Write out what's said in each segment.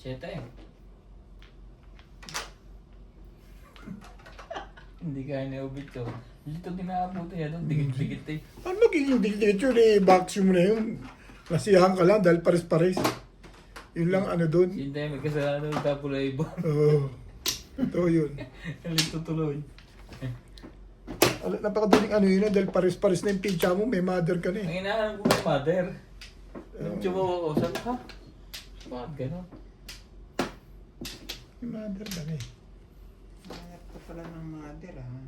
7. Hindi kaya na ubit ko. Dito ginaabuti yan. Dikit-dikit eh. Ano magiging dikit yun eh, vacuum na yun. Nasiyahan ka lang dahil pares-pares. Yun lang ano dun. Hindi, may kasalanan ng tapulay iba. Oo. Ito yun. Kalito tuloy. Napakadaling ano yun dahil pares-pares na yung pincha mo, may mother ka na eh. Ang hinahanap ko may mother. Nung tsumawa ko, sabi ha? Bakit gano'n? May mother ka na eh. Hanap ka pala ng mother, ha?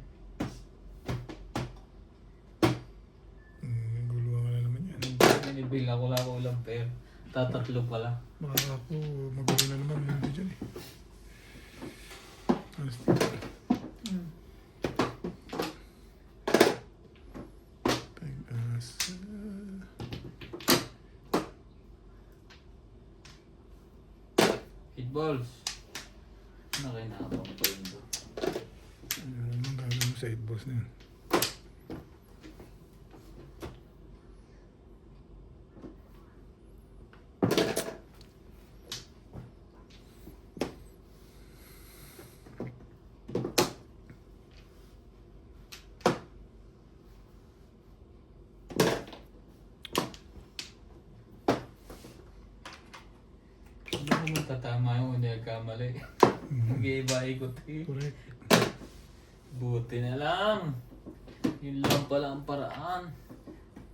Guluhan ka na naman yan. Ninibil ako lang ako ulang pair. Tatatlo pala. Baka ako, magulo na naman mundo dyan eh. Alas dito. Pag-asa. Hit balls. Nakinaabang ko yun doon. Ano naman gagawin mo sa 8 balls na yun? Hindi ko matatama yung hindi nagkamali. Nag-iiba ikot eh. Correct. Buti na lang. Yun lang pala ang paraan.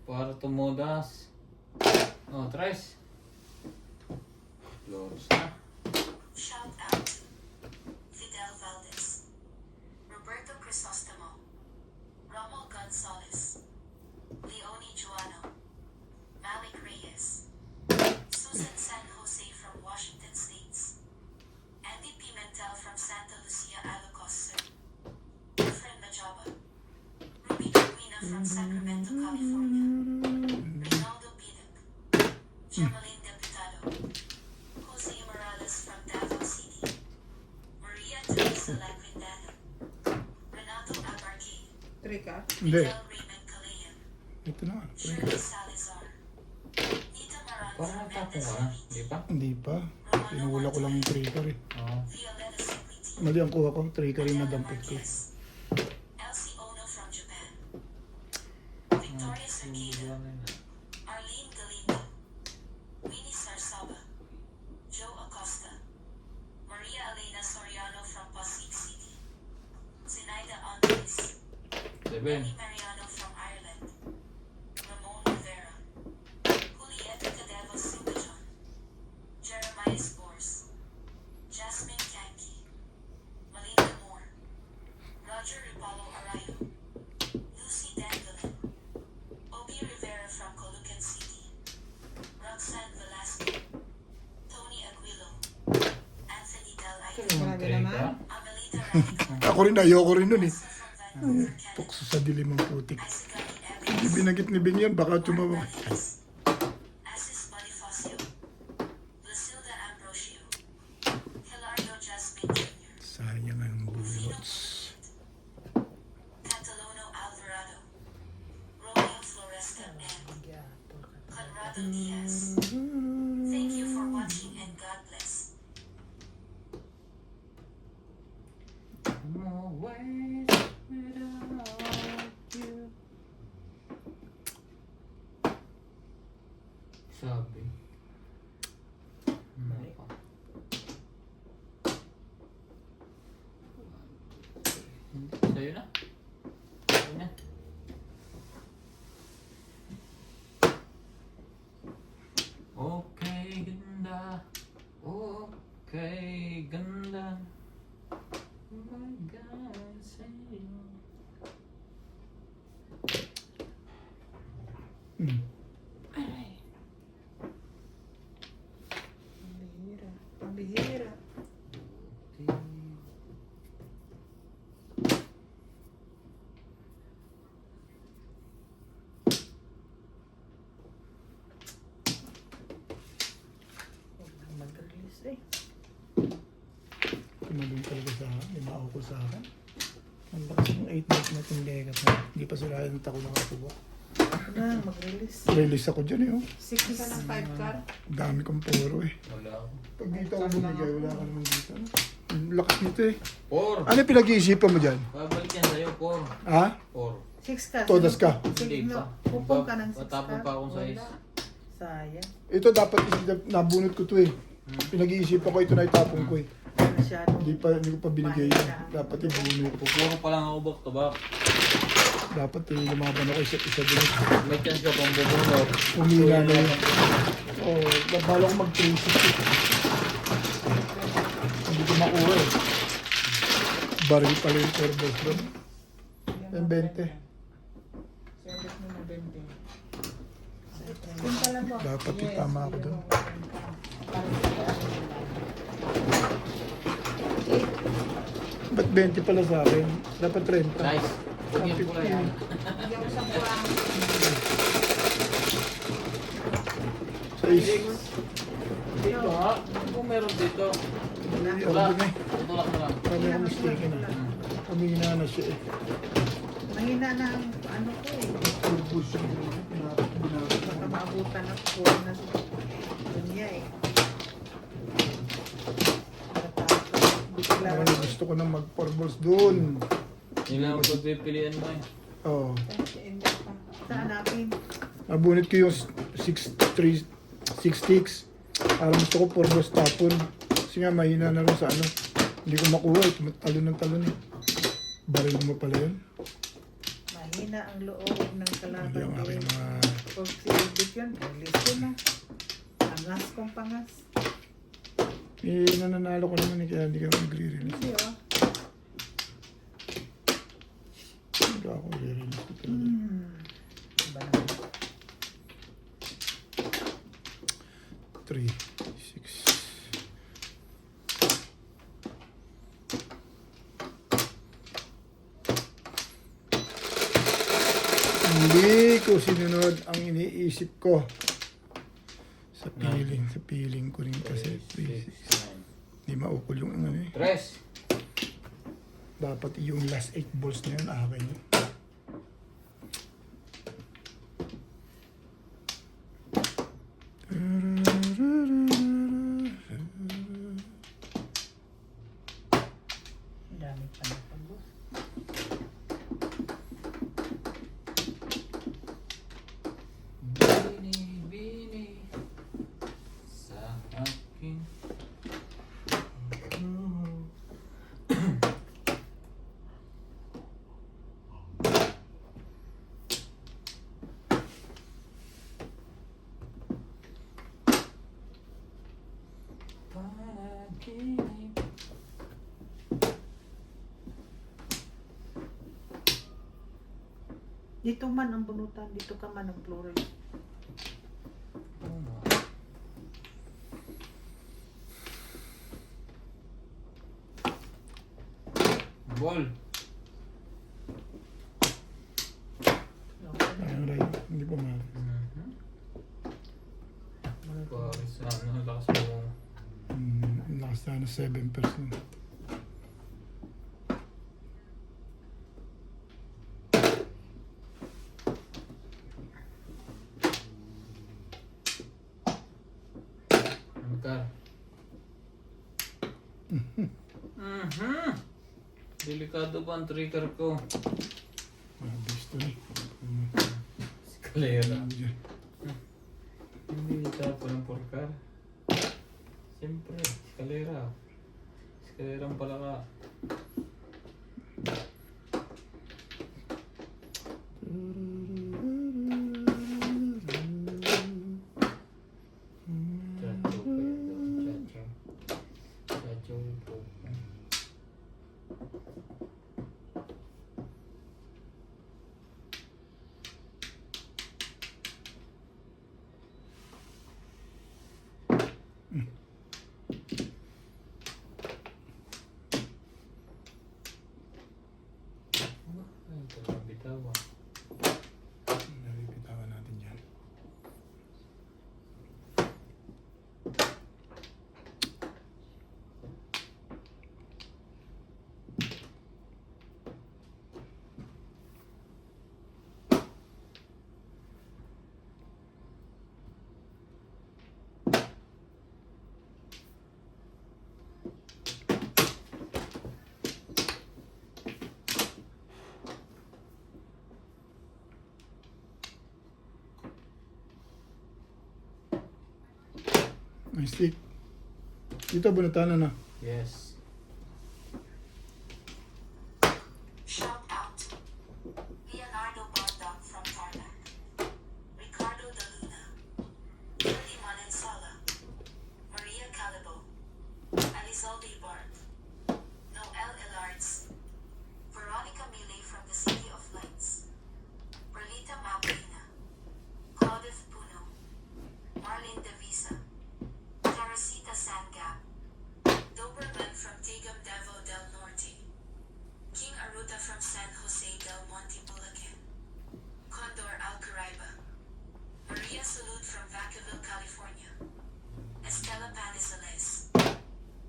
Para tumudas. Oh, tres. Close na. Shout out to Fidel Valdez, Roberto Crisostomo, Rommel Gonzalez, Leonie Juano, Malik Reyes, Susan San Jose from Washington States, Andy Pimentel from Santa Lucia, Ilocos Sur, Efren Majaba, Ruby Carmina from Sacramento, California, Rinaldo Pidip, Jemaline Deputado, Jose Morales from Davao City, Maria Teresa Laquindana, Renato Abarque, Trika? Hindi. Miguel Raymond Calayan, Ito na nga. Shirley Salazar, Nita Parang Maranza nagtapo Mendez ka na, di ba? Hindi pa. Pinahula ko lang yung tracker eh. Oo. Violeta Simpliti, Mali ang kuha ko, tracker yung nadampot ko. Elsie Ono from Japan, Victoria Cerqueda, Arlene Galindo, Winnie Sarsaba, Joe Acosta, Maria Elena Soriano from Pasig City, Zinaida Andres, 7. Benny Mariano from Ireland, Ramon Rivera, Julieta Cadeva Simbajon, Jeremiah Spores, Jasmine Kanki, Melinda Moore, Roger Ripalo Arayo, Lucy Dangalin, Obi Rivera from Colucan City, Roxanne Velasco, Tony Aguilo, Anthony Del Aito, Grabe naman. Amelita Radical, Ako rin, ayoko rin nun eh. from Vancouver, Canada, Tukso sa dilim ng putik. Isagani Hindi Evans, binagit ni Bing yan, baka tumawa. Asis Bonifacio, Lucilda Ambrosio, Hilario Jasmine Jr., Sayang ang Rufino bulots. Catalono Alvarado, Romeo Floresta, and Conrado Diaz. Thank you for watching and God bless. No ways without you. Sabi. Ano pa? Hindi. Sa'yo na? Sa'yo na? Okay, ganda. Okay, ganda. Oh my God, sa'yo. Ay. Pambihira. Pambihira. Mag-release eh. Tumalong talaga sa akin, limao ko sa akin. Ang lakas ng 8 night na tindega pa. Hindi pa sila yung tako nakakuha. Na, mag-release. Release ako dyan eh. Oh. 6 ka ng 5 car. Dami kong puro eh. Wala ako. Pag dito ako bumigay, wala ka naman dito. Ano? Ang lakas nito eh. 4. Ano pinag-iisipan mo dyan? Babalik yan sa'yo, 4. Ha? 4. 6 ka. Todas ka. Hindi pa. Pupong ka ng 6 car. Matapon pa akong size. Wala. Sayang. Ito dapat nabunot ko to eh. Pinag-iisipan ko ito na itapon ko eh. Masyadong. Hindi ko pa binigay yan. Dapat ibunot ko. Puro pa lang ako back to back. Dapat lumaban ako isa din. May chance ka pang bubunot. Humina na yun. Oh, babalo ko mag-360. Hindi ko makuha eh. Baril pala yung turbos doon. Yung 20. Sabit mo na 20. Kung pala mo. Dapat itama ako doon. Ba't 20 pala sa akin? Dapat 30. Nice. Huwag yan pula yan. Hindi ako sa kurang. Size. Dito ha. Kung meron dito. Wala. Wala. Tutulak mo lang. Kami ako mistaken na. Humina na siya eh. Mahina na ang ano ko eh. Turbos yung binabot. Baka maabutan ako. Kuha na sa dunya eh. Bigla. Ako na gusto ko na mag-4 balls doon. Yun lang ang pagpipilian mo eh. Oo. Saan natin? Nabunit ko yung 6 sticks. Parang gusto ko 4 balls tapon. Kasi nga mahina na rin sa ano. Hindi ko makuha eh. Talon ng talon eh. Baril mo pala yun. Mahina ang loob ng kalaban. Hindi ang aking mga... Pag silibit yun, release yun na. Pangas kong pangas. Eh, nananalo ko naman eh. Kaya hindi ka mag-re-release. Hindi oh. Hindi ako re-release ko talaga. Iba naman. 3, 6. Hindi ko sinunod ang iniisip ko. Sa feeling ko rin kasi 3, 6. Hindi maukol yung ano eh. 3. Dapat yung last 8 balls na yun, akin yun. Ang dami pa na pag Bini sa akin. Panaginip. Dito man ang bunutan, dito ka man ang plural. Ball. Ayun, Ray. Hindi pa mahal. Paris na ano, lakas mo. Lakas na 7%. Magkar. Delikado ba ang trigger ko? Mabilis to eh. Escalera. Hindi tapo ng porkar. Siyempre, escalera. Escalera ang palaka. Chacho pa yun. Chacho. Chacho po. May stick. Dito, bunatan na. Yes. Shout out. Leonardo Bondok from Tarlac. Ricardo De Luna. Jordi Manensala. Maria Calabo. Alizaldi Bart. Noel Elards. Veronica Mille from the City of Lights. Perlita Mabrina. Claudeth Puno. Marlene Devisa. Teresita Sangap. Doberman from Tigam Devo del Norte. King Aruta from San Jose del Monte, Bulacan. Condor Alcaraiba. Maria Salud from Vacaville, California. Estela Panizales.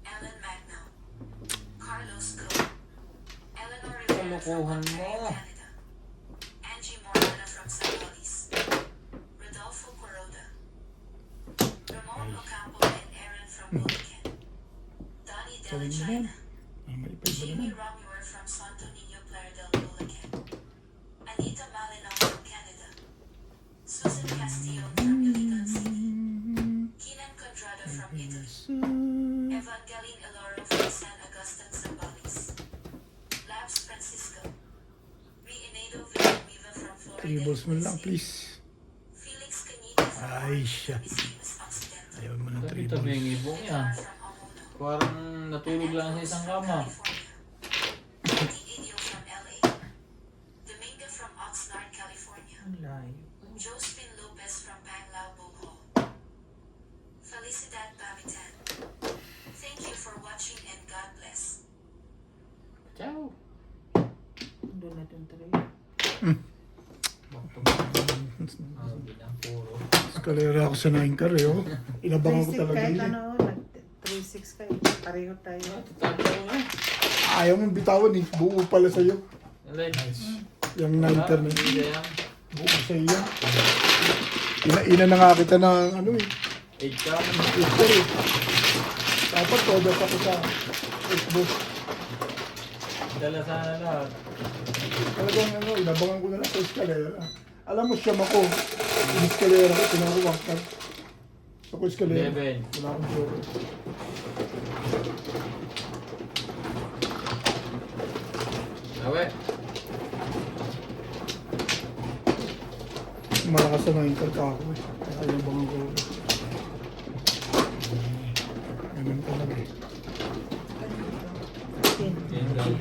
Ellen Magno. Carlos Go. Eleanor Rivera from Kalokohan Ontario, mo. Canada. Angie Morgana from Sambales. Rodolfo Coroda. Ramon Ocampo and Aaron from Bulacan. Donnie Della Sabihin mo na yan. China. Maipay ba Jimmy naman? Romuer from Santo Niño, Playa del Bulacan. Anita Malinong from Canada. Susan Castillon from Iligan City. Keenan Condrado from Italy. Evangeline Eloro from San Agustin, Zambales. Labs Francisco. Reinado Villanueva from Florida, Three balls mo lang, USA. please. Felix Cañita from Ay, Orange, siya. Misamis Occidental. Ayaw mo ng three Tabi-tabi yung balls. ibong yan. Edgar from Omono. Parang natulog lang sa isang kama. Idio from LA. Dominga from Oxnard, California. Ang layo. Josephine Lopez from Panglao, Bohol. Felicidad Bamitan. Thank you for watching and God bless. Ciao. Doon na yung tray. Ang bilang puro. Eskalera ako sa 9 car eh, oh. Inabangan ko 3-6 talaga kahit yun eh. ano, 3-6 kayo. Pareho tayo. Tatalo na. Ayaw mong bitawan eh. Buo pala sa'yo. Alay. Yung 9 car na yun. Hindi yan. Buo sa'yo yan. Ina na nga kita ng ano eh. 8 ka. Ito eh. Dapat todas ako sa Xbox. Dala sana lahat. Talagang ano, inabangan ko na lang sa eskalera. Alam mo siyam ako. Yung eskalera ko, pinakuwang ka. Ako eskalera. 11. Wala akong joke. Awe. Malakas na 9 car ka ako eh. Kaya inabangan ko. Ganun talaga eh. Tinggal.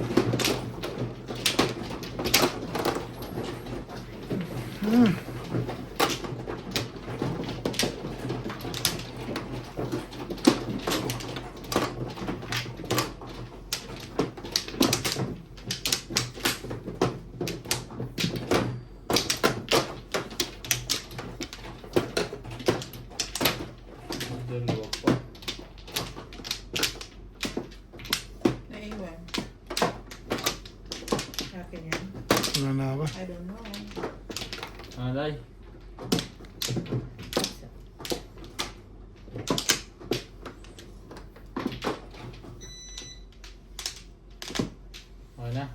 Dalawa pa. Naiwan. Akin yan. Wala na ako. I don't know. Alay. Okay na.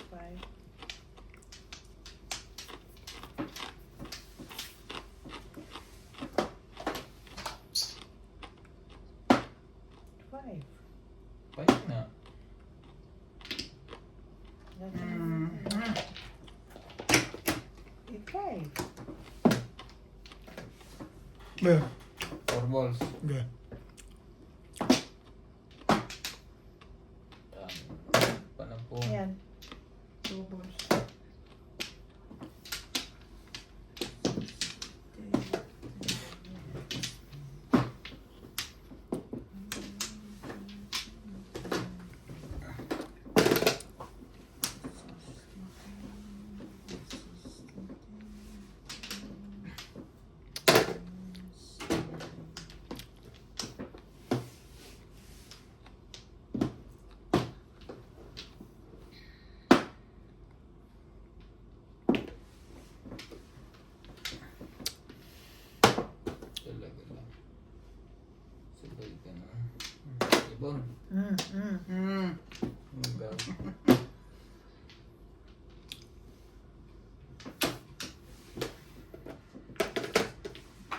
Five. Five. Five na. Five. Ba? 4 balls. Ba? Panapong. Ayan. Two balls. cellphone. Mm. Hanggang.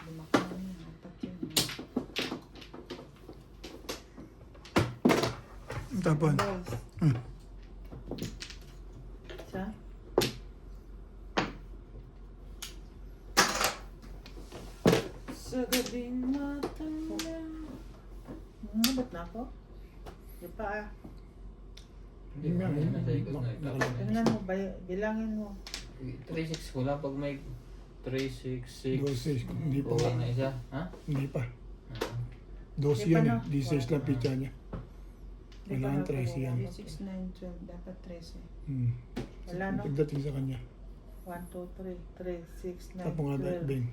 Lumaki na yun. Apat yun. Tapon. Balls. Hmm. Siya? Sa gabing matanglang. Nabot na ako? Di pa ah. Hindi mo na nasa ikot na itapon. Tingnan mo, bilangin mo. 3-6 ko lang pag may 3-6-6. 12, hindi pa. Kulang na isa. Ha? Hindi pa. Ah. 12 Hindi pa, yan eh. no? 16 lang pizza niya. Di pa Kailangan ako. 13 yan. 6, 9, 12. Dapat 13. Hmm. Wala no? Pagdating sa kanya. 1, 2, 3, 3, 6, 9, Tapos nga 12. beng.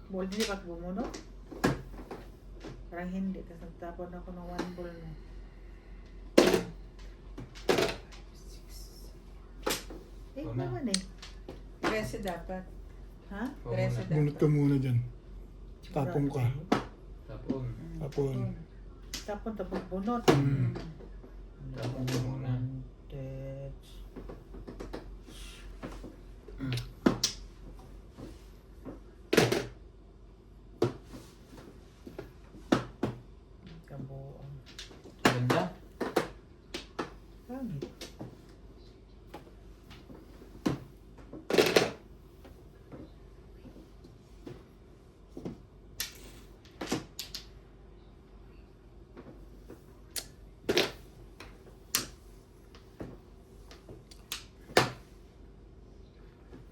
Ball hindi pa bumunot? Parang hindi. Kasi nagtapon ako ng 1 ball na. 8 Wala. naman eh. 13 dapat. Ha? 13 dapat. Bunot ka muna dyan. Tapong ka. Tapon. Tapon. Tapon bunot. Hmm. Tapon mo muna. Kabuang. Ganda. Pangit.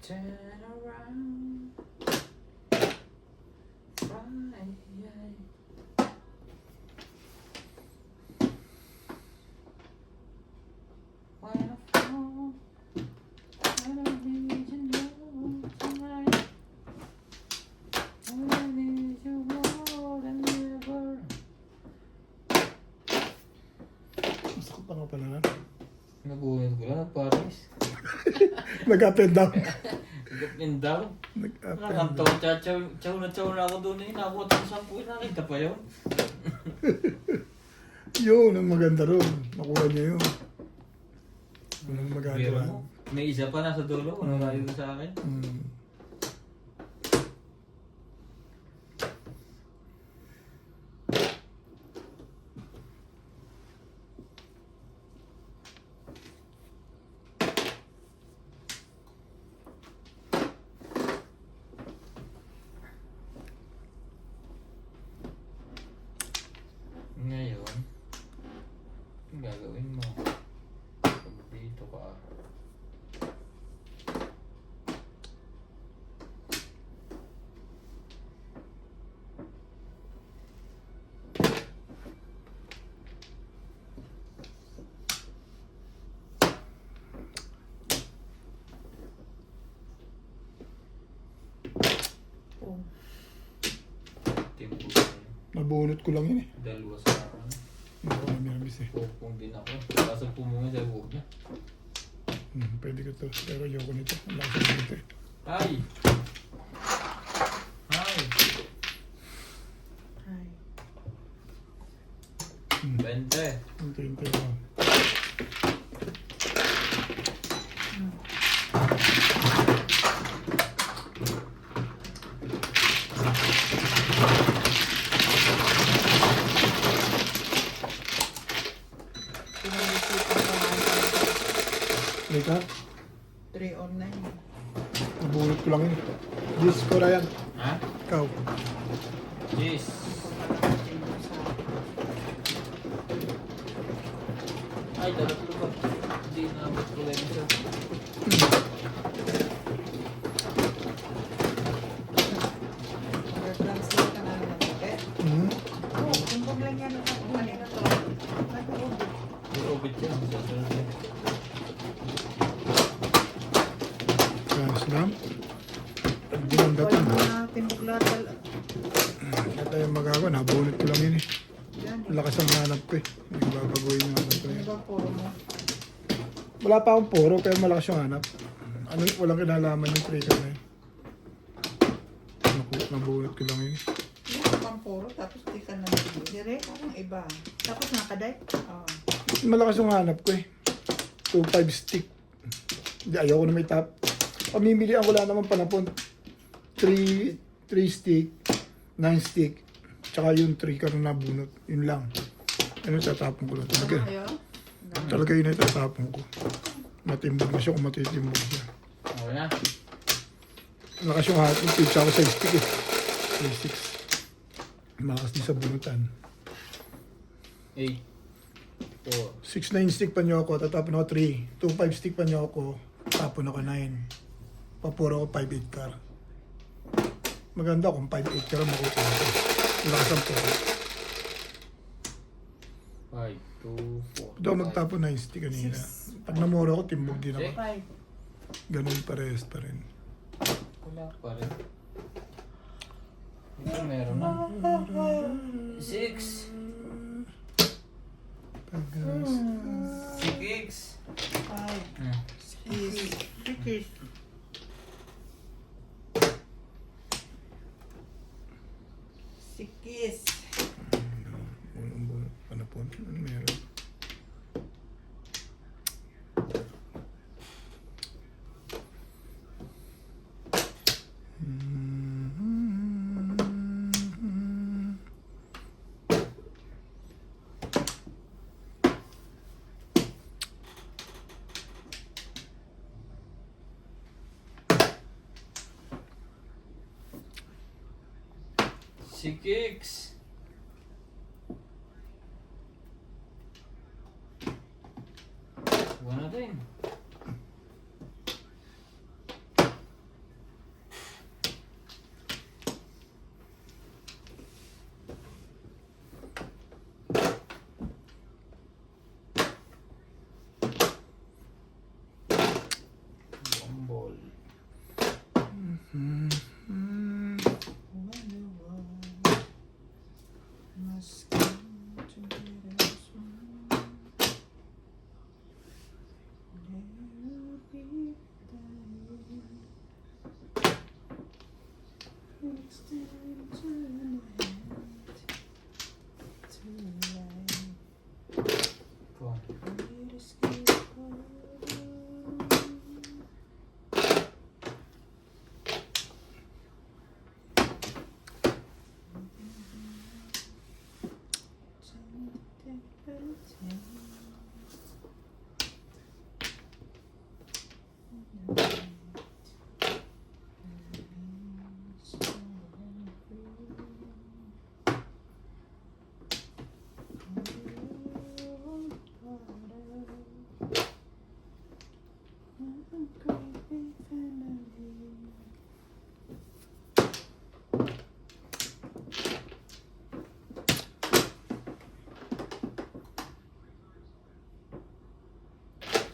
Turn around. Fly. When I fall, when I need you know tonight. When I need you more than ever. Masakot pa nga pala na. Nabuhin ko lang, Paris. Nag-up and down. Up and down. Nag-up and Nakantaw, down. chow na ako doon eh. Nakuha tayo sa 10, nakita pa yun. Yun, ang maganda ron. Nakuha niya yun. Walang Pero magagawa. mo, may isa pa nasa dulo, nalayo sa akin. Hmm. Ngayon, ang gagawin mo? Pag dito ka, Oh. timpo tayo. Nabunot ko lang yun eh. Dalawa sa akin. Hindi ko na minabis eh. Pupong din ako. Kaso pumunga sa buhok niya. Pwede ko to. Pero ayoko nito. Ang lakas ng dito eh. Ay! Ay! Hi. 20. Ang hintay ko. Lika, 3 on 9. nabunot ko lang yun. Diyos ko na yan. Ha? Ikaw. Yes. Ay, dapat ba? Hindi na ako problema siya. Translate ka namin ng bite. Hmm. Oh, tumbog lang yan. Kanina to. Nag-uubit. May obit siya. Sa sunod. Kaya slam. Hindi lang Wala dating. mo na timbog lahat. Kaya tayo magagawa. Nabunot ko lang yun eh. Yan. Lakas ang hanap ko eh. Nagbabagoy yung hanap ko Ano yun. ba puro mo? Wala pa akong puro pero malakas yung hanap. Ano, walang kinalaman yung trigger na yun. Nabunot ko lang yun. Hindi ka pa pang puro, tapos di ka nabili. Dire? Parang iba. Tapos nakaday? Oo. Malakas yung hanap ko eh. 2-5 stick. Hindi, ayoko na may top. Pamimilian ko lang naman panapon. 3 stick, 9 stick, tsaka yung 3 ka na nabunot. Yun lang. Ano tatapon ko lang. Talaga, Ayaw? talaga yun ay tatapon ko. Matimbog na siya kung matitimbog siya. Okay na. Malakas yung hanap. Yung pizza ko sa stick eh. 3 6. Malakas din sa bunutan. 8. 4. 6-9 stick pa niyo ako, tatapon ako 3. 2-5 stick pa niyo ako, tapon ako 9. Papuro ako 5-8 car. Maganda kung 5-8 car makukuha ko. Malakas ang puro. 5, 2, 4. Ito ako magtapon 9 stick kanina. Pag namura ako, timbog din ako. 5. Ganun parehas pa rin. Wala pa rin. Ito meron na. 6. Pagkas. 6. 5, 6, Sikis. sikis. Bunot panapon. Ano meron? Si Kicks. Buwan natin. Bumble. Buwan.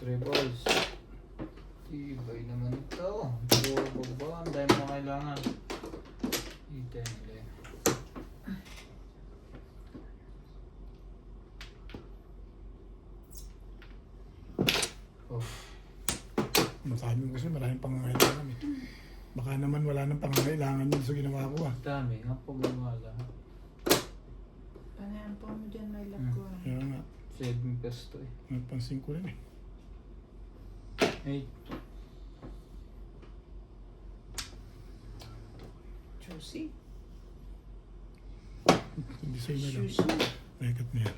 Three balls. Ibay naman ito. Puro baba. Ang dami mo kailangan. Iten. Oh. Masabi mo kasi maraming pangangailangan eh. Baka naman wala nang pangangailangan yun sa ginawa ko ah. Dami. Nga po gumala. Panayan po mo dyan, may love ko. Kaya nga, 7 pesto eh. napansin ko rin eh. 8. Juicy. Hindi sa'yo na lang. Juicy. Rekat na yan.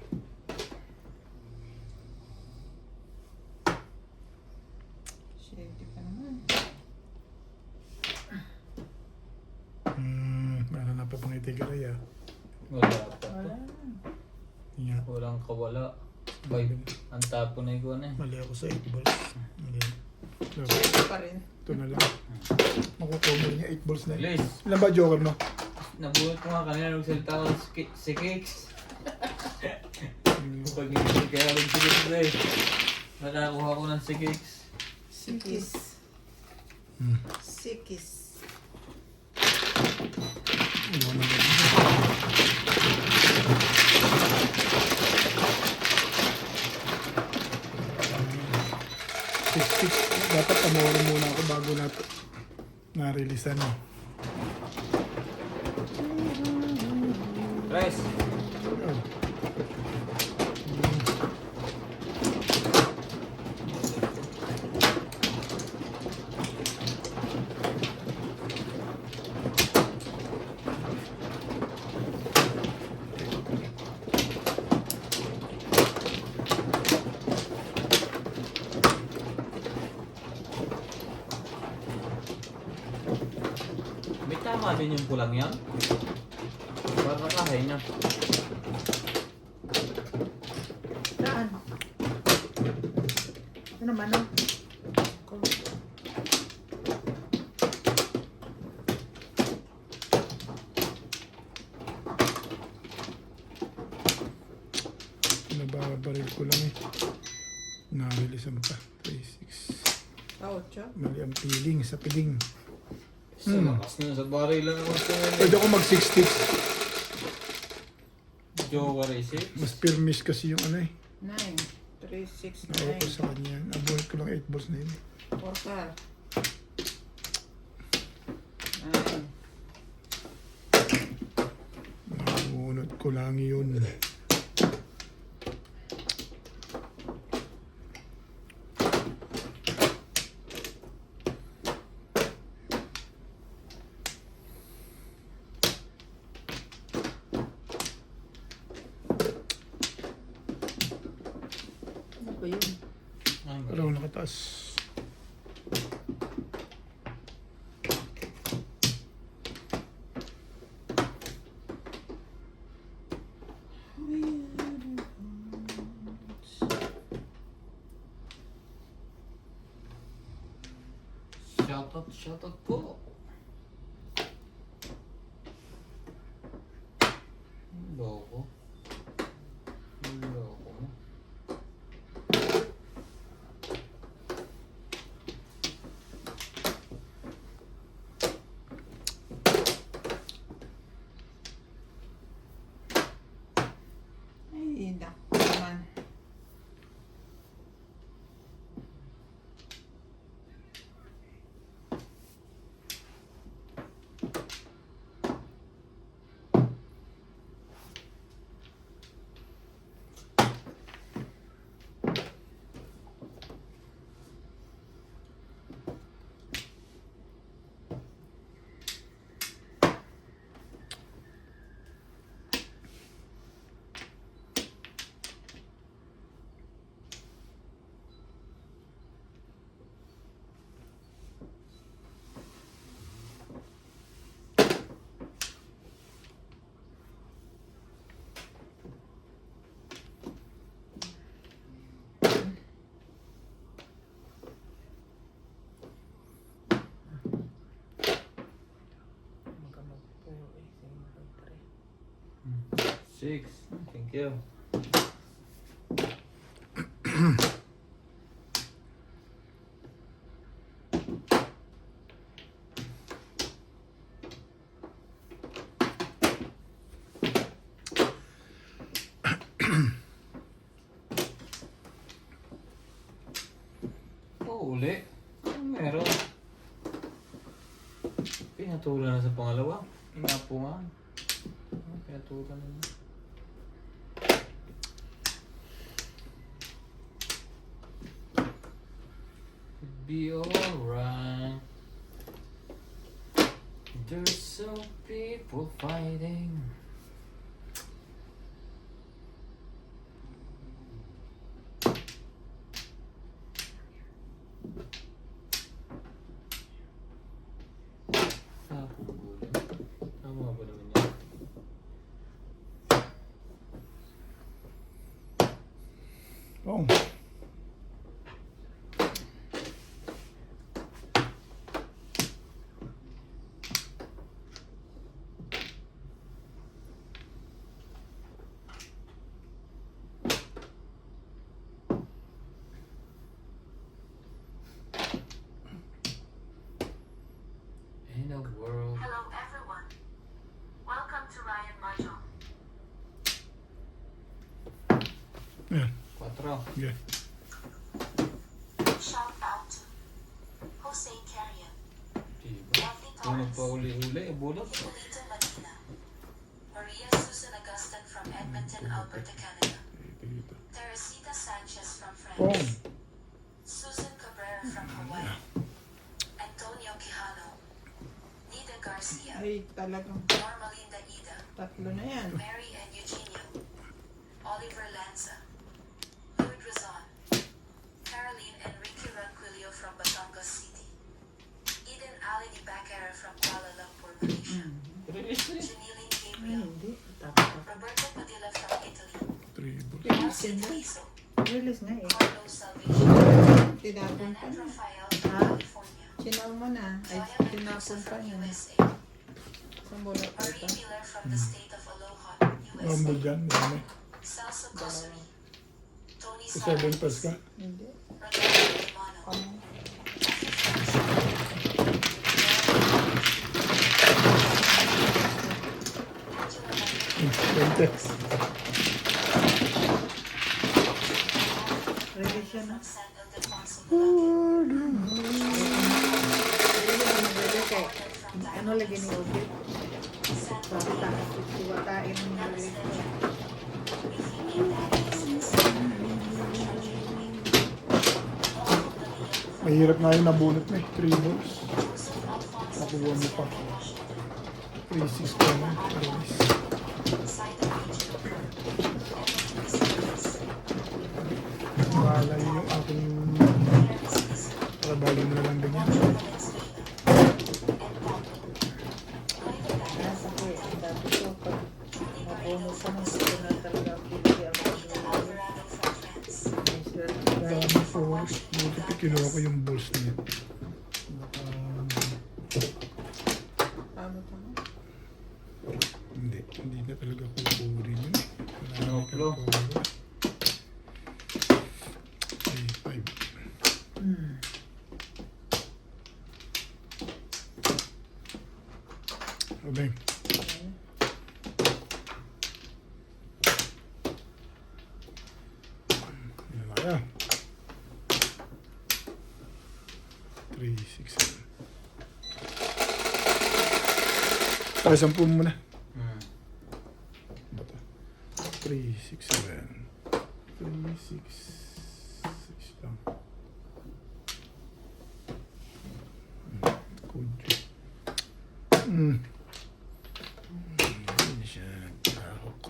Shady ka naman. Wala na pa pang itigaray ah. Wala pa. Wala. Nga. Walang kawala. Bay, ang tapo na iguan eh. Mali ako sa 8 balls. Mali. Look, Shady pa rin. ito na lang. Makukuha niya 8 balls na. Please. Ilan ba joker mo? Nabuhat ko nga kanina nung salita ko si Cakes. Pag hindi kaya rin si Cakes eh. Nakakuha ko ng si Cakes. Sikis. Hmm. Sikis. Ano na ba? Dapat panoorin muna ako bago na-releasean. Tres. Yan. May tama din yung pulang yan. Para kahay na. Saan? Ano naman no? Nababaril ko lang eh. Nahilisan pa. 3, 6. Ocho. Mali ang piling sa piling. Sa lakas na sa baril lang naman ito. Pwede ako mag 6 sticks. Jowa Racing. Mas firmish kasi yung ano eh. 9. 3, 6, Nakuha ko sa kanya. Avoid ko lang 8 balls na yun. 4 car. 9. Nakunod ko lang yun. Ano ba yun? Araw nakataas. Shoutout po. Loko. Loko mo. Ay, naku naman. Six. Thank you. Oh, uli. Meron. Pinatulan na sa pangalawa. Inapungan. Pinatulan na. Be alright. There's some people fighting. Tama ba naman yan? Oh. In a world. Hello everyone. Welcome to Ryan Mahjong. Yan. 4. Yeah. Shout out to Jose Carrion, Diba? Lovely Kung Torres, nagpauli-uli, bulot. Hipólito Manila, Maria Susan Agapito, Edmonton, Alberta, Canada. Dito. Teresita Sanchez from Pong. France. Susan Cabrera from Hawaii. Antonio Quijano. Nida Garcia. Ay, talagang Normalinda Ida. tatlo na yan. Mary and Eugenio. Oliver Lanza. Louis Razon. Caroline Enrique Ranquillo from Batangas City. Eden Alini Bacara from Kuala Lumpur, Malaysia. Release na yun. Janilyn Ay, Gabriel. hindi. Tapos. Roberto Padilla from Italy. 3 balls. Marcy Teliso. Release nga eh. Carlos Salvation. Tinapon pa Annette na. Rafael, Ha? California. Sinaw mo na. Ay, Zoya tinapon Mendoza pa from niya. USA. Sa bulak ko Marie ito. Miller from the state of Aloha, Rumble USA. dyan. Dami. Celso Cosuri. Tony Sa 7 pass ka. Hindi. Rodolfo Romano. Ano? Angela Maria 20. Release yan na. from San Ildefonso, Bulacan. Release kay ano lagi ni Obi? Basta siwatain mo na release ko. Mahirap nga yung nabunot na eh. 3 balls. Nakuha mo pa. 3-6 ka na. Release. Bahala yun yung aking trabaho na lang din yan. Kaya sabi, sabi ko pag mabunod ka ng gusto na talaga pili ang pag-uwi. Dami po. Buti pa kinuha ko yung balls na yun. Baka Paano ito? hindi na talaga kukurin yun. Wala na No akong flow. kukuha. Okay, 5. Okay. Yan na kaya. 3, 6, 7. Ay, 10 muna. Hmm. Bata. 3, 6, 7. 3, 6, 6 lang. Kudyo. Hindi siya nagkahok.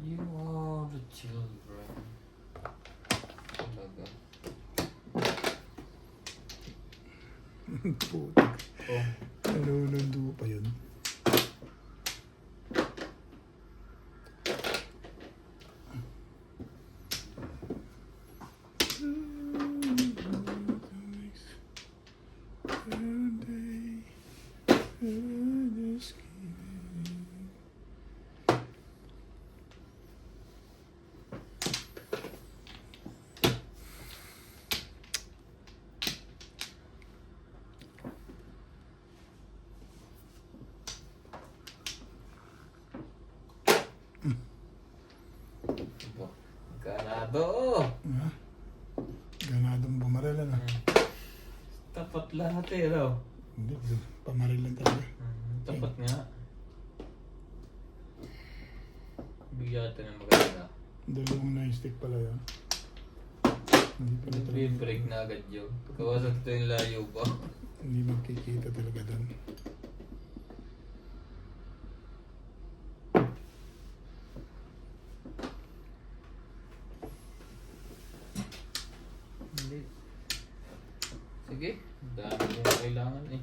You are the children. Talaga. Putik. Oh. Nanunundo pa yun. Diba? Ganado. Ah, ganadong bumaril na. Tapat lahat eh, raw. Hindi, pamaril lang talaga. Tapat nga. Bigyan natin ng maganda. Dalawang nine-stick pala yun. Hindi pala talaga. Nag-break na agad yun. Kawasan ito yung layo pa. Hindi magkikita talaga doon. Hindi. Sige, dami mong kailangan eh.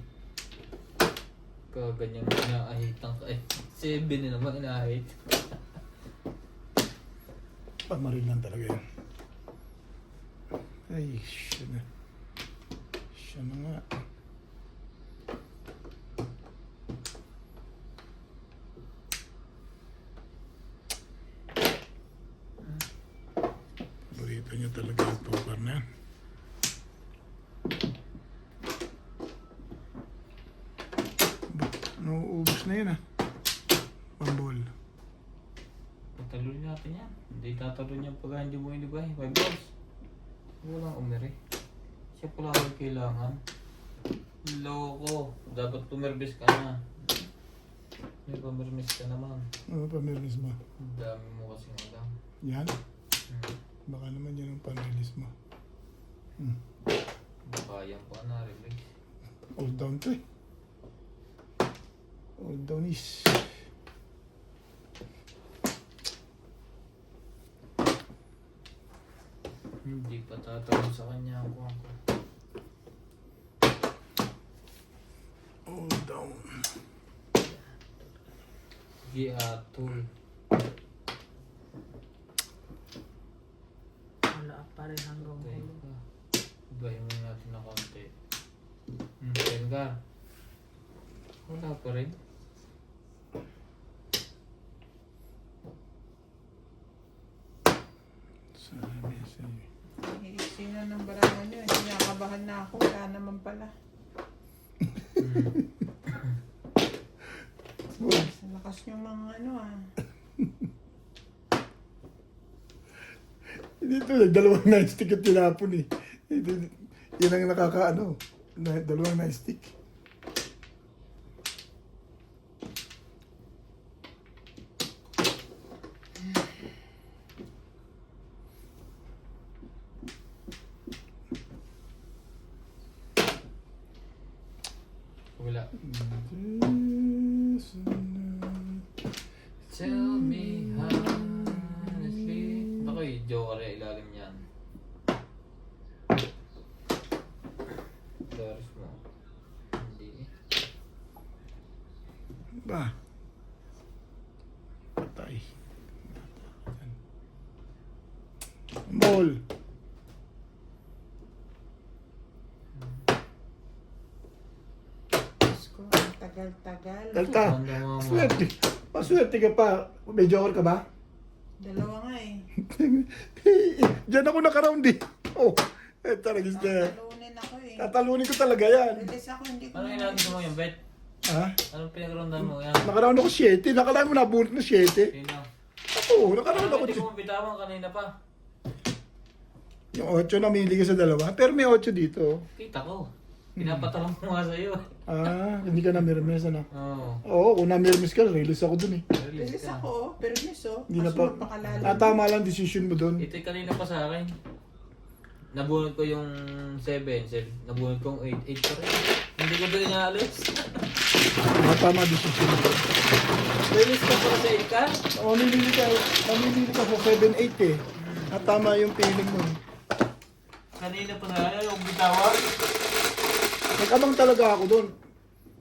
Kaganyan mo inaahitan ka eh. 7 na naman inaahit. Pamaril lang talaga yun. Ay, shit na. Kita niyo talaga yung poker na yan. Nauubos na yun ah. Pambol. Pagtalon natin yan. Hindi tatalon yan pag hindi mo inibay. 5 balls. Walang umiri. Siya pala ang kailangan. Loko. Dapat pumerbis ka na. May pumerbis ka naman. Ano pa meron mo? Ang dami mo kasing alam. Yan? Hmm. Baka naman yan ang panrelease mo. Kayang pa na release. All down to eh. All down is... Hindi pa tatalon sa kanya ako. All down. Giatul. Wala pa rin hanggang Okay hulo. pa. Ibahin mo natin na konti. Tenga. Wala pa rin. Sabi sa'yo. Iiksi na ng barangan nyo. Kinakabahan na ako. Wala naman pala. Sa lakas nyo mga ano ah. Dito, dalawang nightstick yung tinapon eh. Yan ang nakakaano. Dalawang nightstick. Wala. Tell me honestly. Ako'y joker eh, ilalim yan. Doris mo. Hindi. Ba? Patay. Ball. Diyos ko, ang tagal-tagal. Dalta. Ganda mo, ma. Swerte. Paswerte ka pa. May joker ka ba? Dalawa nga eh. Diyan ako naka-round eh. Oh, talagang siya. Tatalunin ako eh. Tatalunin ko talaga yan. Release ako, hindi ko Ano na- ginagawa mo yung bet? Ha? Anong pinag-rondan mo yan? Naka-round ako 7. Nakalaan mo nabunot na 7. Sino? Ako, naka-round Ano ako hindi mo bitawan kanina pa? Yung 8 namili ka sa dalawa. Pero may 8 dito. Kita ko. Pinapatalong ko nga sa'yo. Ah, hindi ka namirmes ano? Oo. Oo, kung namirmes ka, release ako dun eh. Release Release ka. ako, pero release oh. Hindi na Kasunod pa. pakalalim. Tama lang decision mo dun. Ito'y kanina pa sa akin. Nabunod ko yung 7. Nabunod kong 8. 8 pa rin. Hindi ko din inaalis. Tama decision mo dun. Release ka para sa 8 ka? Mamimili ka sa 7-8 eh. At tama yung feeling mo. Kanina pa na yung bitawan. Nag-abang talaga ako dun.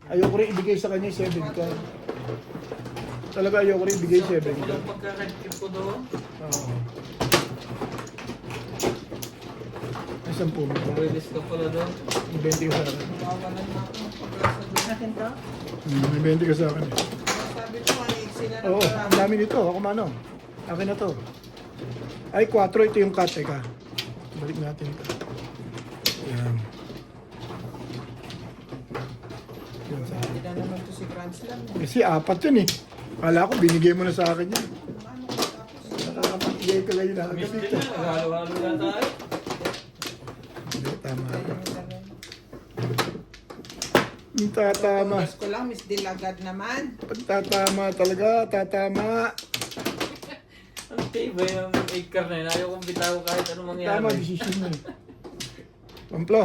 Ayoko rin ibigay sa kanya yung 7 ka. Talaga ayoko rin ibigay 7 ka. Walang pagkakadikip ko doon. Oo. Ay, 10 mo. Release ka pala doon. May 20 ka sa akin. Mawawalan na ako ng paglasa doon. Akin to? May 20 ka sa akin eh. Sabi ko, ay sila na Oo, ang dami nito. Ako mano. Akin na to. Ay, 4. Ito yung cut. Teka. Balik natin ito. Yan. Yan sa akin. Hindi na naman to si Grand Slam. eh. Kasi 4 yun eh. Kala ko binigay mo na sa akin yan. Ano ko tapos? Nakakapagigay ka ngayon na Miss agad din dito. na. Naghalo-halo na tayo. Hindi, tama. Kaya yung sabi. Tatama. Tugas ko lang, Miss Dilagad naman. Tatama talaga. Tatama. Ang tibay yung 8 car na yun. Ayaw kong bitaw kahit anong mangyari. Tama, decision mo eh. Pamplo.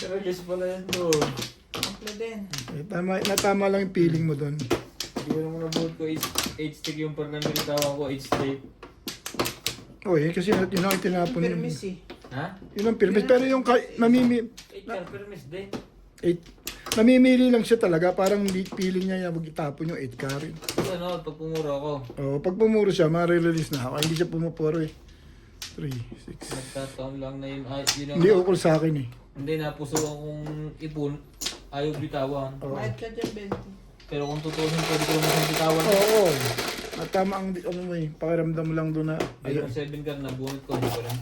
Release pala yan doon. Amplo din. Eh, natama lang yung feeling mo doon. Hindi ko naman nabuhat ko 8 stick yung par na nilitawan ko 8 straight. Oy, kasi yun ang tinapon yun. Permis eh. Ha? Yun ang permit. Pero yung namimili, 8 car permis din. namimili lang siya talaga. Parang feeling niya wag itapon yung 8 ka rin. Kasi ano, pag pumuro ako, Oh, pag pumuro siya, ma-release na ako. Hindi siya pumupuro eh. 3, 6. nagtataon lang na yun. Ay, yun ang, Hindi ukol sa akin eh. Hindi, napuso akong ipon. Ayaw bitawan. Oo. Kahit ka dyan, 20. Pero kung tutusin, pwede ko naman bitawan. Oo. At tama ang ano mo eh, pakiramdam mo lang doon na Ayun, 7 car na bunot ko. Hindi ko rin.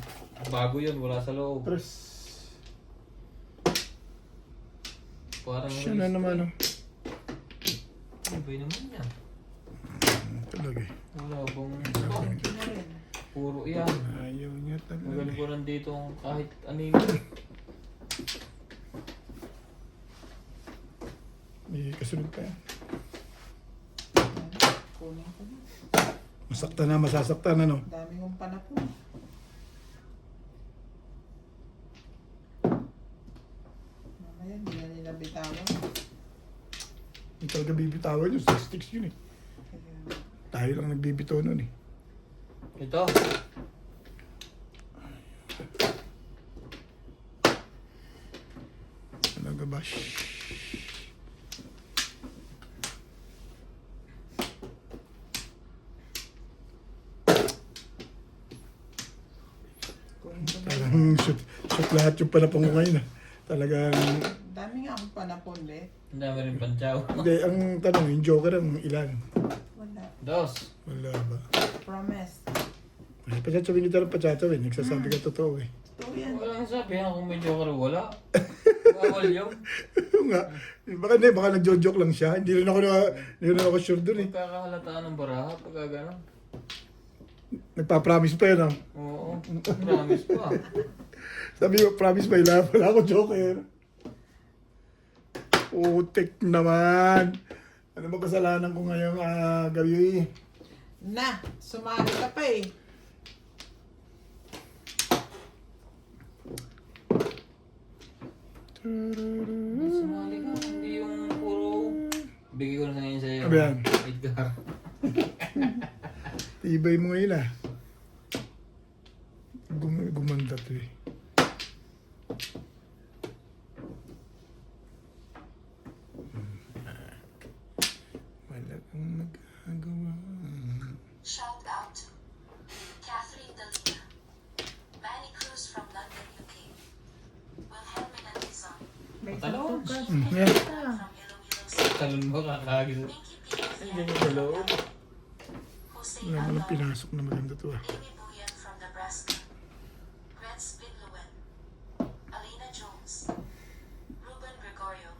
Bago yun, wala sa loob. press. Parang Siya na naman oh. Ibay naman yan. Talaga eh. Wala bang... Hindi na rin. Puro yan. Ayaw niya talaga. Magaling ko nandito kahit anino. May kasunod pa yan. Kunin ko na. Masaktan na, masasaktan ano. Dami kong panapon. Mamaya, hindi na nila bitawan. Hindi talaga bibitawan yun, 6-6 yun eh. Kaya, Tayo lang nagbibitaw nun eh. Ito. Talaga ba? Shhh. kunin ko na. Talagang shoot lahat yung panapang ko ngayon ah. Talagang, Dami nga akong panapon, eh. Ang dami rin pantsaw. hindi, ang tanong, yung joker ang ilan? Wala. Dos. Wala ba? Promise. Ay, patsatawin kita lang patsatawin. Nagsasabi ka totoo eh. Ito yan. Walang sabi ha kung may joker wala. Bawal yun. Oo nga. Baka nagjo-joke lang siya. Hindi rin ako sure dun eh. Magkakahalataan ng baraha pagka gano'n. Nagpa-promise pa yun ah. Oo. Promise pa. Sabi ko, promise pa yun. Wala ako joker. Utik naman. Ano ba kasalanan ko ngayong gabi? Na, sumali ka pa eh. Sumali ka. Hindi yung puro... Bigay ko na ngayon sa'yo. Ano yan? Edgar. Ibay mo ngayon ah. Gumanda to eh. Wala kang magagawa. Shout out to Catherine Dalina, Manny Cruz from London, UK, Wilhelmina Dizon, May Talon. sakto ka. Yeah. from Iloilo City, Talon mo kakagin. Pinky P. Andiyan yung dalaw. Jose Wala mo lang Alon, pinasok na maganda to ah. Amy Buyan from Nebraska, Gretz Spidluen, Alina Jones, Ruben Gregorio,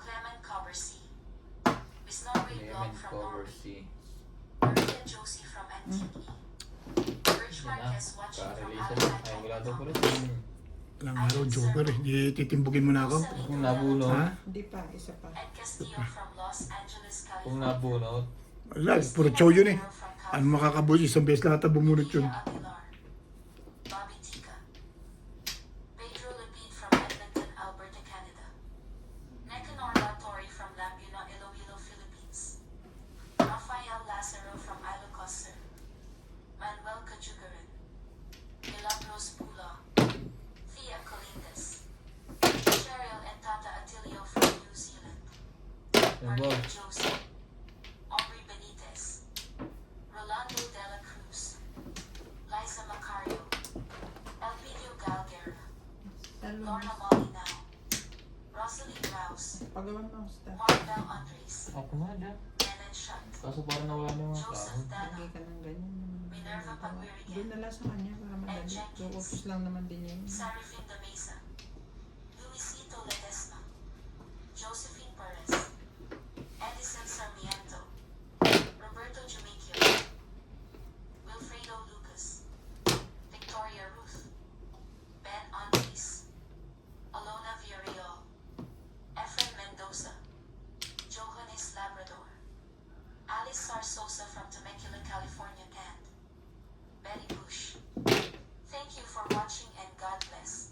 Clement Coversey, Bisnorway Blog Clement from cover Norway, si... Maria Josie from Antigua, Rich Yan na. Marquez watching from Ka-release na. Ay, wala daw pala Alabama, siya. Ilang araw joker eh. Di titimbugin mo na ako. Kung nabunot. Ha? Hindi pa, isa pa. Ed Castillo from Los Angeles, Kung California. nabunot. Wala, puro chow yun eh. Ano makakabos? Isang beses lahat ang bumunot yun. Aguilar, Bobby Tika, Pedro Lapid from Edmonton, Alberta, Canada, Necanor Latori from Lambino, Iloilo, Philippines, Rafael Lazaro from Ilocos Sur, Manuel Kajugaran, Milagros Pula, Thea Colindas, Cheryl and Tata Atilio from New Zealand, Yung Maria ball. Joseph, Aubrey Benitez, Rolando De La Cruz, Liza Macario, Elpidio Galguera, Salon. Lorna Molinao, Rosalie Rouse, Pagawan mo, staff. Juan Bel Andres, Ako nga dyan. Kenneth Shutt, Kaso parang nawala na yung mga Joseph tao. Lagay Dano, ka ng ganyan. Minerva Pagwirigan, Doon na lang sa kanya para madali. Focus lang naman din yun. Sarifin de Mesa, Luisito Ledesma, Josephine Perez, Edison Sarmiento, Roberto Jumicchio, Wilfredo Lucas, Victoria Ruth, Ben Andres, Alona Villarreal, Efren Mendoza, Johannes Labrador, Alice Sarsosa from Temecula, California, and Betty Bush. Thank you for watching and God bless.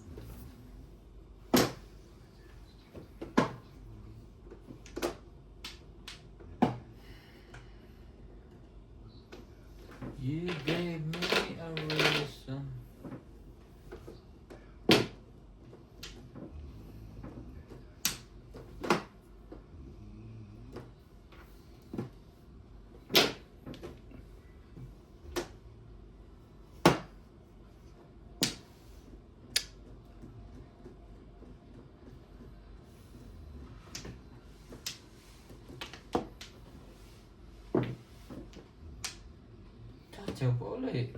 siya pa ulit.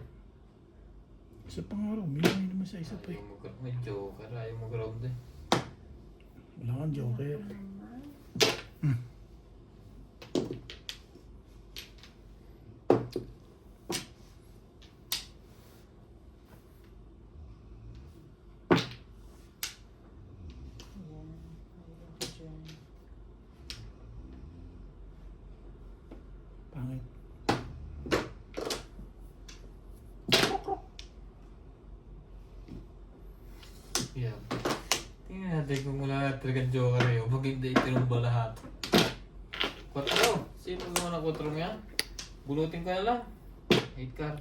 Isa pa nga raw, may naman sa isa pa eh. May joker, ayaw mo ground eh. Wala kang joker. Ayan. Ayun ko dyan. Pangit. Yeah. Tingnan natin kung wala talagang joker eh. O pag hindi itinumba lahat. 4. Sino naman ang 4 yan? Bulutin ka na lang. 8 car.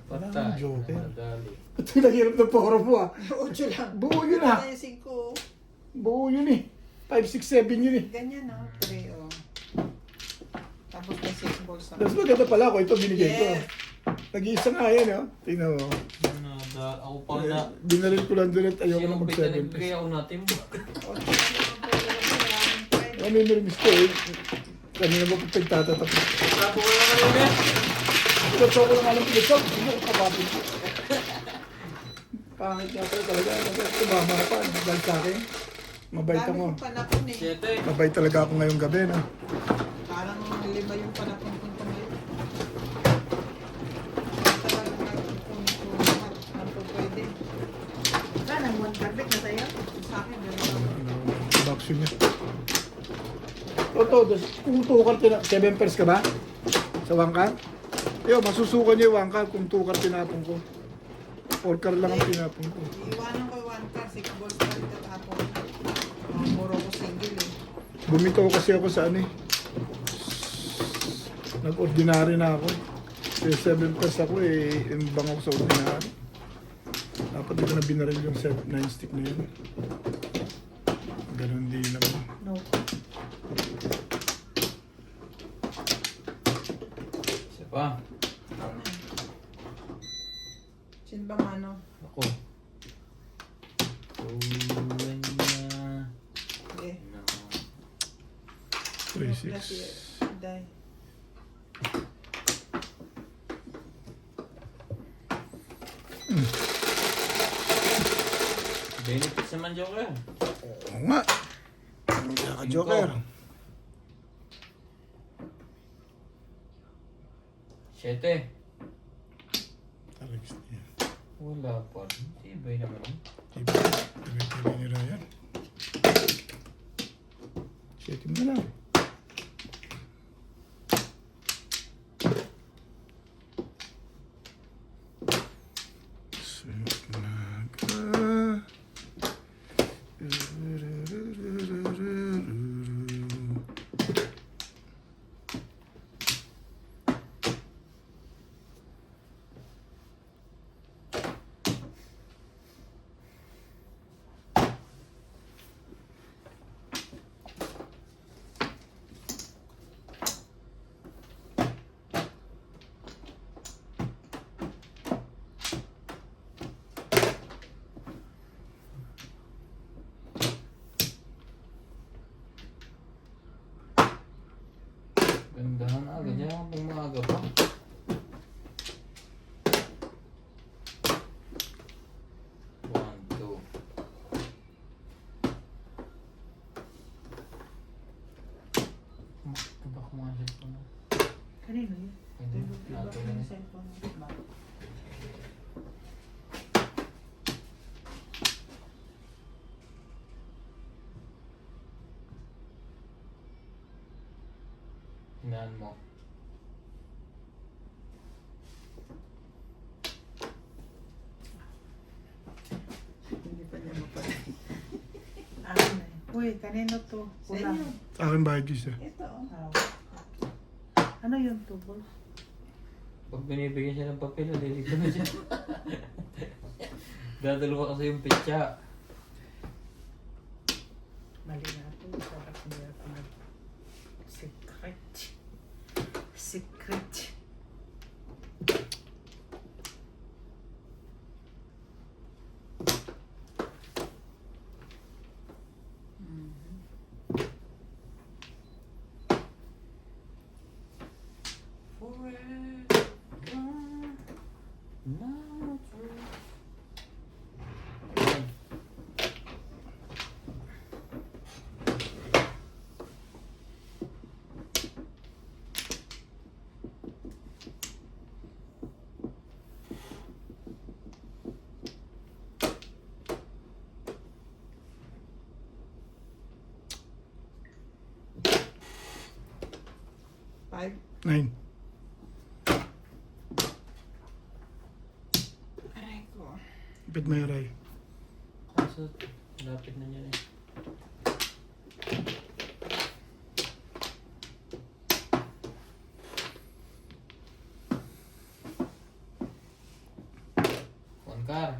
Wala Patay. kang joker. Madali. Ito naghirap ng poro mo ah. Ocho lang. Buo yun ah. Ano yung 5? Buo yun eh. 5, 6, 7 yun eh. Ganyan oh. 3 oh. Tapos may 6 balls na. Tapos maganda pala ako, ito binigay ko. Yes. Nag-iisa nga yan ah. Tingnan mo. Ako pa na. Dinalil ko lang doon at ayoko na Sino mag ba 7 nagbigay ako natin? Ocho lang ang pwede. Ano yung narimis ko eh. Kanina ba pag pagtatatapos? Sabi ko lang kanina. Ito ko lang alam pinagsaw. Sino ko kapapin ko? Pangit nga pala talaga. Tumama pa. Dahil sa akin. Mabait Dami ako. kong panakon eh. 7. Mabait talaga ako ngayong gabi na. Parang 5 yung panakon ko ngayon. Talagang nagpupunto lahat ng pwede. Saan ang one carpet na sa'yo? Sa akin, gano'n. Baksyon niya. Toto, kung tukar tinapon, 7 pairs ka ba? Sa wangkar? Yo, masusukan niya yung wangkar kung tukar tinapon ko. 4 car lang ang tinapon ko. Iwanan ko 1 car, 6 balls pa rin tatapon. Muro ko single eh. Bumitaw kasi ako sa ano eh. Nag-ordinary na ako. Kaya 7 pairs ako eh, imbang ako sa ordinary. Dapat di ko na binaril yung 9 stick na yun. Ganun din naman. No. Isa pa. Sino ba mano? Ako. Tuwan na. Eh, 3, plus 6. die. Benefits naman joker. Oo nga. Ano ka Joker? 7. Alex niya. Wala pa. Tibay naman. Tibay ni Ryan. Setting mo lang. Gandahan agad yan kung maaga pa. One, two. Tabak mo nga siya na. Kanino yun? Hindi, nato na yun. Cellphone. Hinaan mo. Hindi pa niya mapalay. Ano na yun? Uy, kanino to? Sa Pula. inyo. Sa akin bayad siya. Ito oh. Ano yun to, boss? Pag binibigyan siya ng papel, nalilito na siya. Dadalawa kasi yung pitya. Mali na ito. Sarap niya ako nag... Secret. Secret. Forever. 9. Aray ko. Ipit mo yung Ray. Kaso, lapit na niyan eh. Konkar.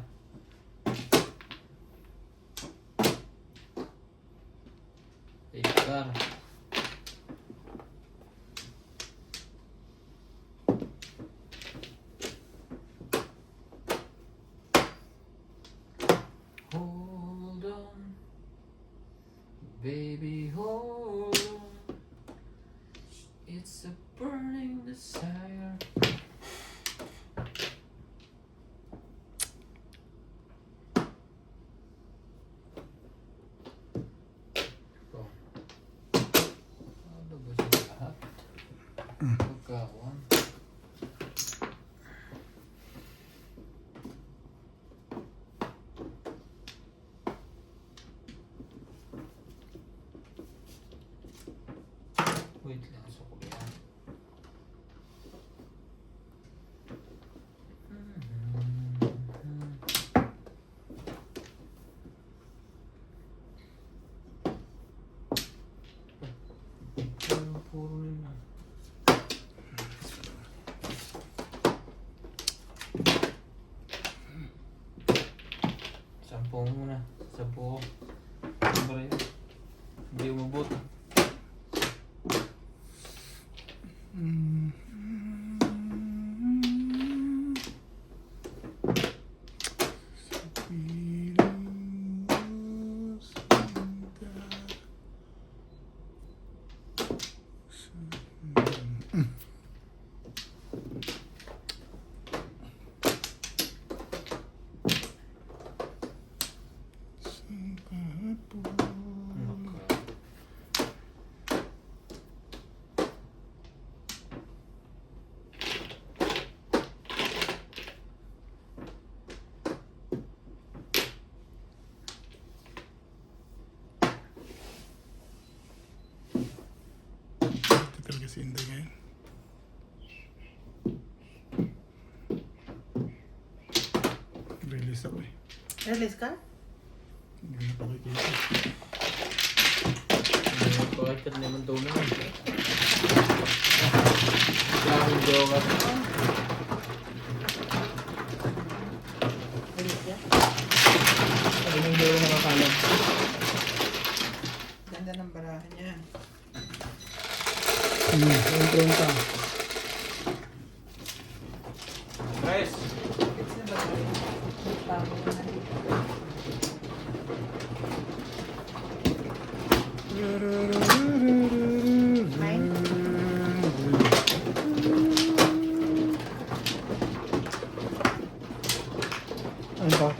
Ikar. Hold on, baby, hold on. It's a burning desire. Ito. Ano ba siya lahat? Pagkawan. Wait lang, so ko yan. Puro na. Sampo muna. Sampo. Ano ba rin? Hindi umabot. Talaga si Inday ngayon. Release ako eh. Release ka? Hindi na pakikita. Bakit naman daw naman? Daming joker. Release ka? Ay, hindi ako nakakalam. Ganda ng barahan niya. Ang pronta. Guys! It's na ba tayo? Bago na dito. Ano ba?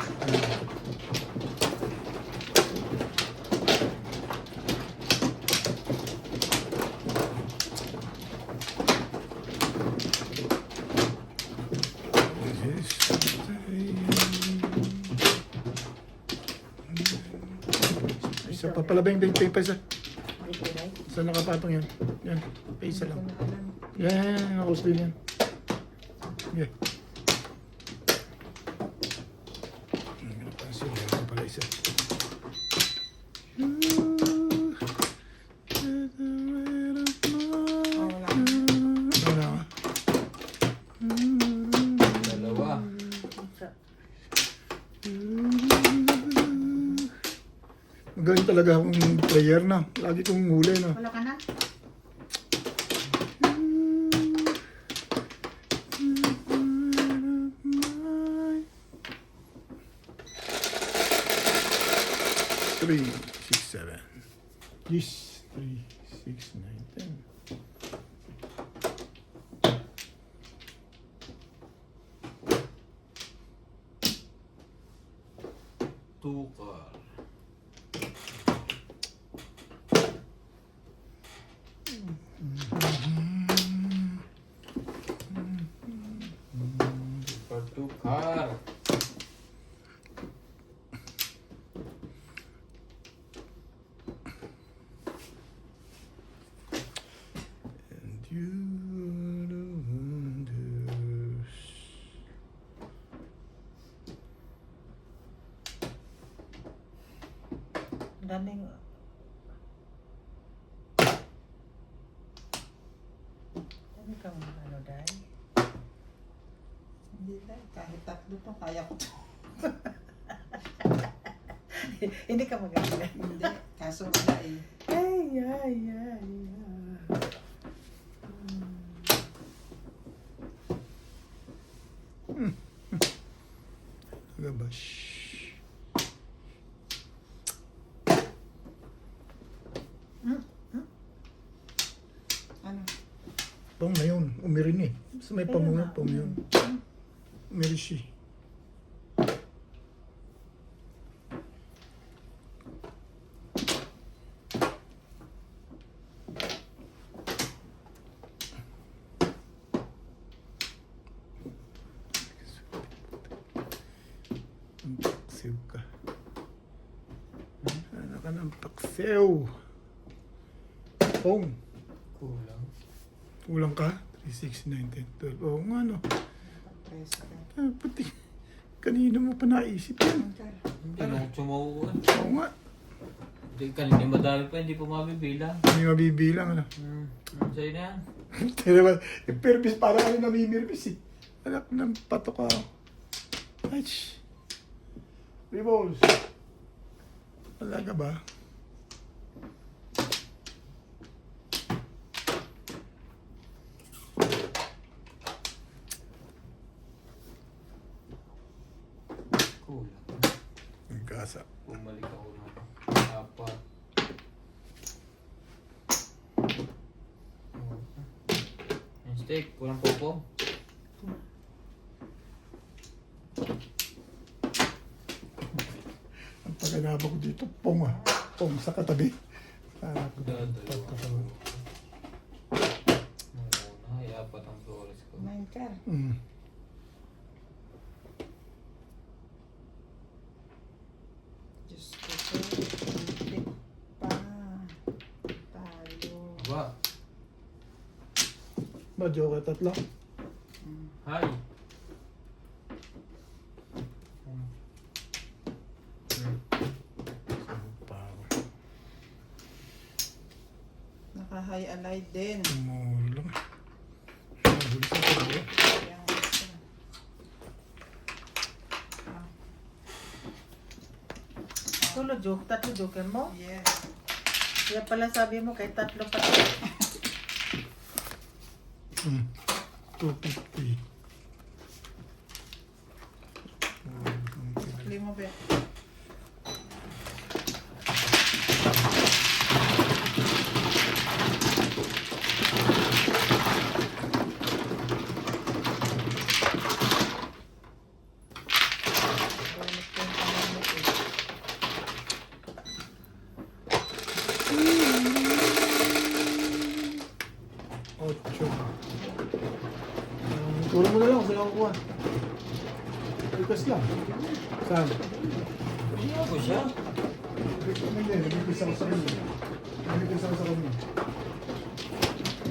Isa pa pala ba yung pa isa? Dito, right? Saan nakapatong yan? Yan, pa isa lang. Hindi ko na alam. Yan, nakos din yan. Yeah. Ang napansin, yan pala isa. Oh, wala na. Wala ka? Dalawa. Sa- Magaling talaga akong player na. Lagi kong huli na. Wala ka na? Three, 6, 7. Yes, 3, 6, 9, 10. Tukar. Tukar. And you Ganing... Ano kang ano, Day? Hindi na, kahit tatlo to, kaya ko to. Hindi ka magagaling. Hindi, kaso wala eh. Ay, ay, ay, ay. Gabash. Ano? Pang na yun. Umirin eh. Basta may pamunga, pang yun. Umiri siya. Ang paksiw ka. Ano ka ng paksiw? Pong. Kulang. Kulang ka? 3, 6, 9, 10, 12. Oo nga no. Preso ka. Ah, pati. Kanina mo pa naisip yan. Angkar. Hindi na sumuuan. Oo nga. Hindi kanina madami pa, hindi pa mabibilang. Hindi mabibilang ano. Sa'yo na yan. Diba? Yung permis, parang ano namimirmis eh. Anak ng patok ka. Ay, Revolves. Wala ka ba? Kulang. Ang kasa. Bumalik ako ng apat. Yung steak, kulang po po. Ang pagkanaba ko dito, pong ah. Pong sa katabi. Para ko Dadalawa. Nung una, ay apat ang flores ko. Angkar. Diyos ko po. Hindi pa. Talo. Aba, Ba, joke tatlo? hi. Naka-high allied din. Tumulong. Nahuli sa tabi. Kaya nga isa. Ah, Tulo joke, tatlo joker mo? yes. Kaya pala sabi mo kay tatlo pa. 250. Lima ba? Bonus ko yung pangamit eh. 8. Turo mo na lang, saan ako kuha? Request lang. Saan? Hindi ako siya. Hindi, nag-request ako sa kanya. Nag-request ako sa kanya.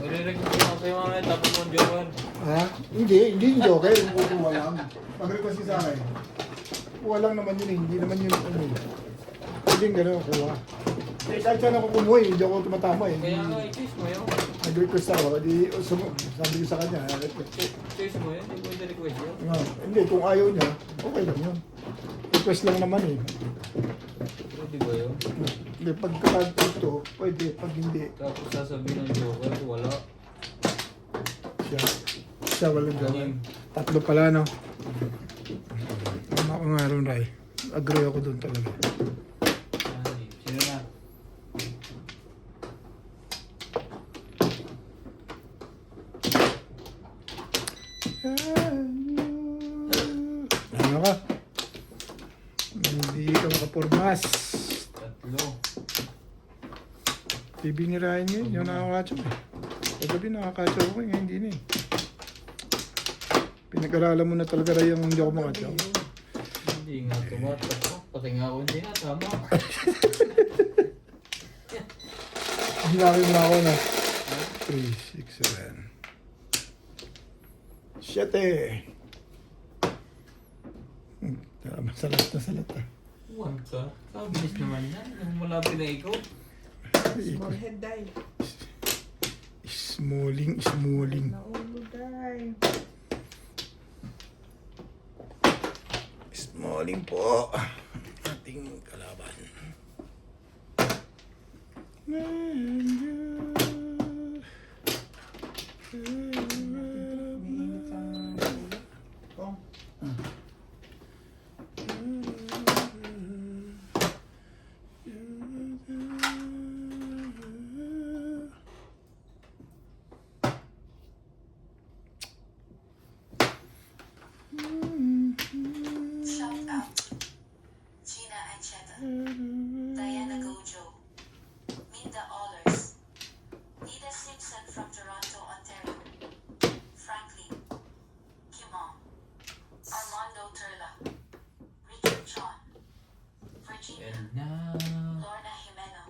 Marirecord ko kayo mamaya tapos mo joker. Ha? Hindi yung joker. Yung kukuha lang. Pag-request ka sa akin. Kuha lang naman yun eh. Hindi naman yun ano eh. Hindi yung gano'n kuha. Eh, kahit saan ako kumuha eh. Hindi ako tumatama eh. Kaya nga, i-choose mo yun. Nag-request ako. Di, sabi ko sa kanya. Choose mo yun, hindi mo yung request yun. Hindi, kung ayaw niya, okay lang yun. Request lang naman eh. Pero di ba yun? Hindi, pagka ito, pwede. Pag hindi, Tapos sasabihin ng joker, wala. siya walang gawin. 3 pala, no? Tama ko nga ron, Ray. Agree ako dun talaga. Sino na? Ano ka? Hindi ka makapurmas. 3. TV ni Ryan yun, yung nakakatsaw eh. Paggabi nakakatsaw ko, ngayon hindi na eh. Pinag-aralan mo na talaga Ray yung hindi ako makatsaw. Hindi nga tumatak. Pati nga ako hindi na tama. Hinakit na ako na. 3, 6, 7. 7. Tama, salat na salat ah. Uwan ka. Kabilis naman yan. Yung malapit na ikaw. Small head dahil. Smalling. Naulo dahil. Smalling po. Ating kalaban. Umiinit sa ulo. Kung. Shout out. Gina Ancheta. Diana Gojo. Minda Ollers. Nita Simpson from Toronto, Ontario. Franklin. Kimong. Armando Turla. Richard John. Virginia. And now, Lorna Jimeno.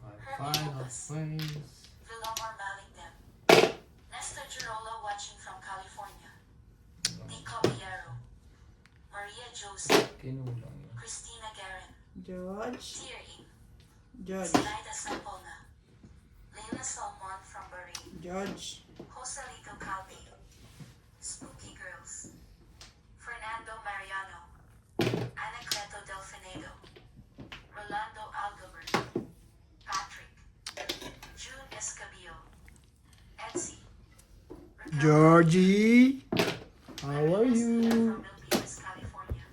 my final phrase. Villamor Malikdem. Nestor Girola watching from California. Di Caballero. Maria Joseph. Kinulang yun. Christina Guerin. George. Tear In. George. Zinaida Sampona. Leila Salmon from Bahrain. George. Joselito Calvi. Spooky Girls. Fernando Mariano. Anacleto Delfinedo. Rolando Algobert. Patrick. June Escabio. Etsy. Ricardo Georgie, how are Marina you? from Milpitas, California.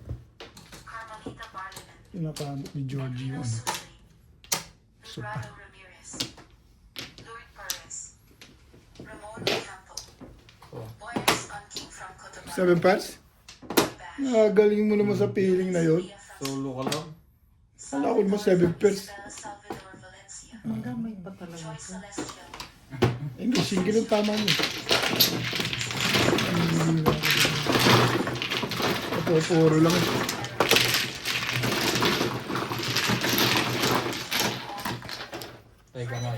Carmelita Barliman. Pinakamot ni Georgie Edwino yun. Susri. Librado Ramirez. Lloyd Perez. Ramon Ocampo. Oh. Boyers on King from Cotabato. 7 parts? Bash. Galing mo naman sa feeling na yun. Solo ka lang. Wala ko mo 7 pairs. Isabela Salvador Valencia. Ang gamay pa talaga Joy ito. Celestial. Hindi, single ang tama niya. Puro lang. Teka nga.